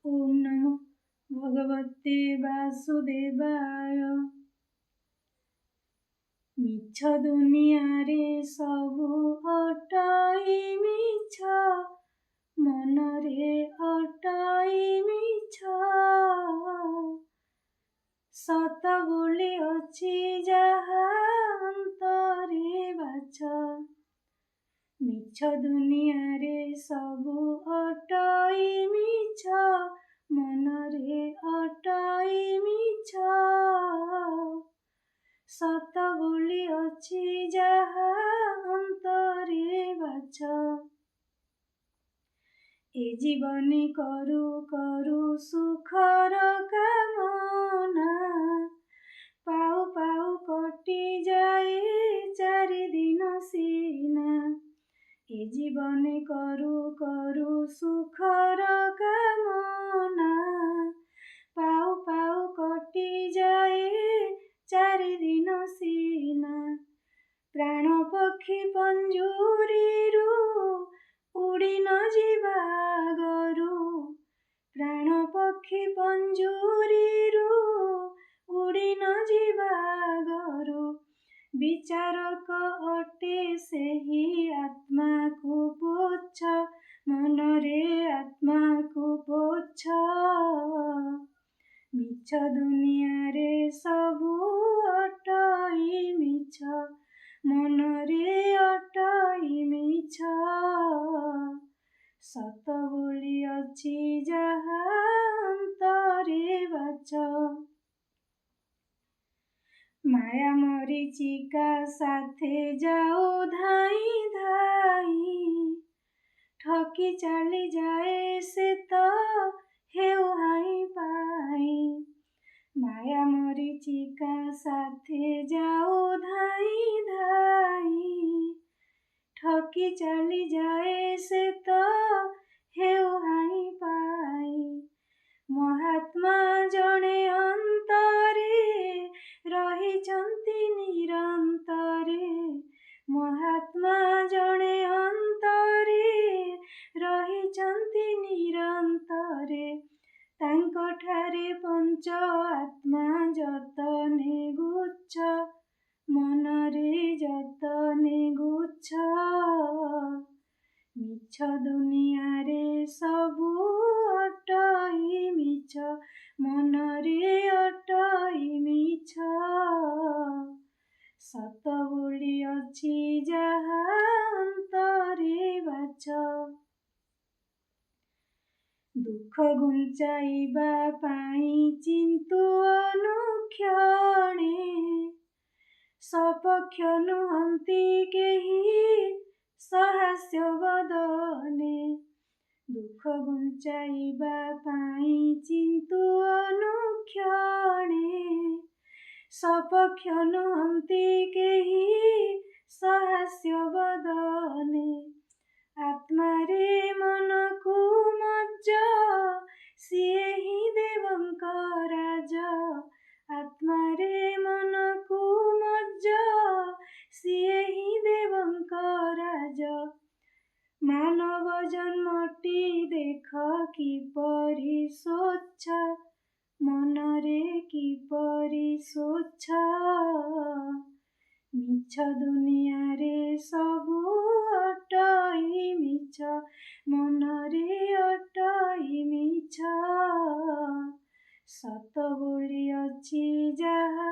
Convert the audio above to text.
ओम नमो भगवते वासुदेवाय। मिछ दुनिया रे सबु अटाई मिछ, मन रे अटाई मिछ। सत बोली अछि जहा अंतरे बाछ। मिछ दुनिया रे सबु अटाई मिछ, मन रे अटाई मिछ। सत बोली अछि जहा अंतरे बाछ। ए जीवनी करू करू सुखर कामना, पाऊ पाऊ कटि जाए चारि दिन सीना। ए जीवनी करू करू सुखर कामना, पाऊ पाऊ कटि जाए चारि दिन सीना। प्राण पक्षी पंजुरीरू उड़ी न जिबा गरू, प्राण पक्षी पंजुरीरू उड़ी न जिबा गरू। विचारक अटे सेही आत्मा को पोछ, मन रे आत्मा को पोछ। मिछ दुनिया रे सबु अटाई मिछ, मन रे अटाई मिछ। सत बोली अछि जहा अंतरे बाछ। माया मरीचिका साथे जाओ धाई धाई, ठकी चली जाए से तो हेउ हाई पाई। माया मरीचिका साथे जाओ धाई धाई, ठकी चली जाए से तो हेउ हाई पाई। महात्मा जणे अंतरे रहिचंती निरंतरे, महात्मा जणे अंतरे रहिचंती निरंतरे। तांको ठारे पंच आत्मा जतने गुच्छ, मन रे जतने गुच्छ। मिछ दुनिया रे सबु अटाई मिछ, मन रे अटाई मिछ। सत बोली अछि जहा अंतरे बाछ। दुख घुंचाइबा पाई चिंतु अनुक्षणे, सपक्ष नुहंती केही सहास्य वदने। दुख घुंचाइबा पाई चिंतु अनुक्षणे, सपक्ष नुहंती केही सहास्य वदने। आत्मा रे मन को मज्ज, सिए ही देवंक राज। आत्मा रे मन को मज्ज, सिए ही देवंक राज। मानव जन्मटी देख किपरि स्वच्छ, मन रे किपरि स्वच्छ। मिछ दुनिया रे सबु अटाई मिछ, मन रे अटाई मिछ। सत बोली अछि जहा